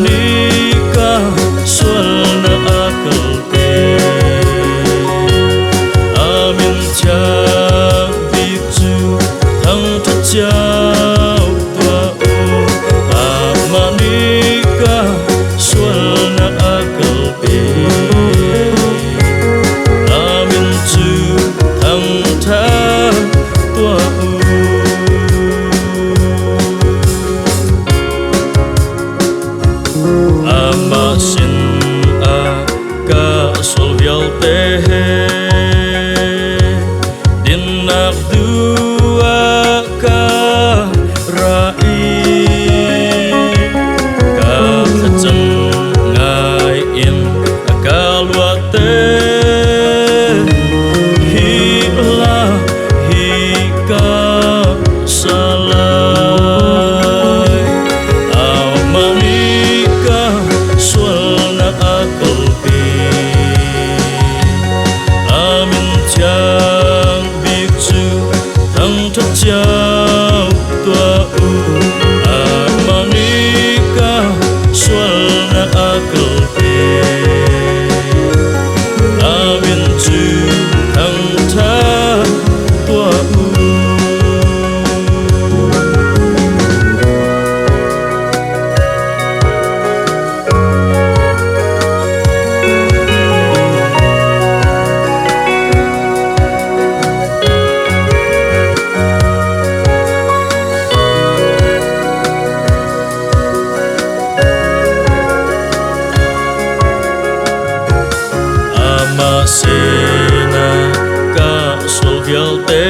nikah sualna akalpe amin cha bitu thăng thất chao tua u amanika sualna akalpe amin chu thăng tha tua u amasin a ka solvial te dinak dua ka rai ka khacang ngai in ka luate hi la hi ka salai amanika sualna akalpe amin chang bikchu thăng thất chao tua u amanika sualna akalpe amin chu thăng tha tua u amasena ka solvial te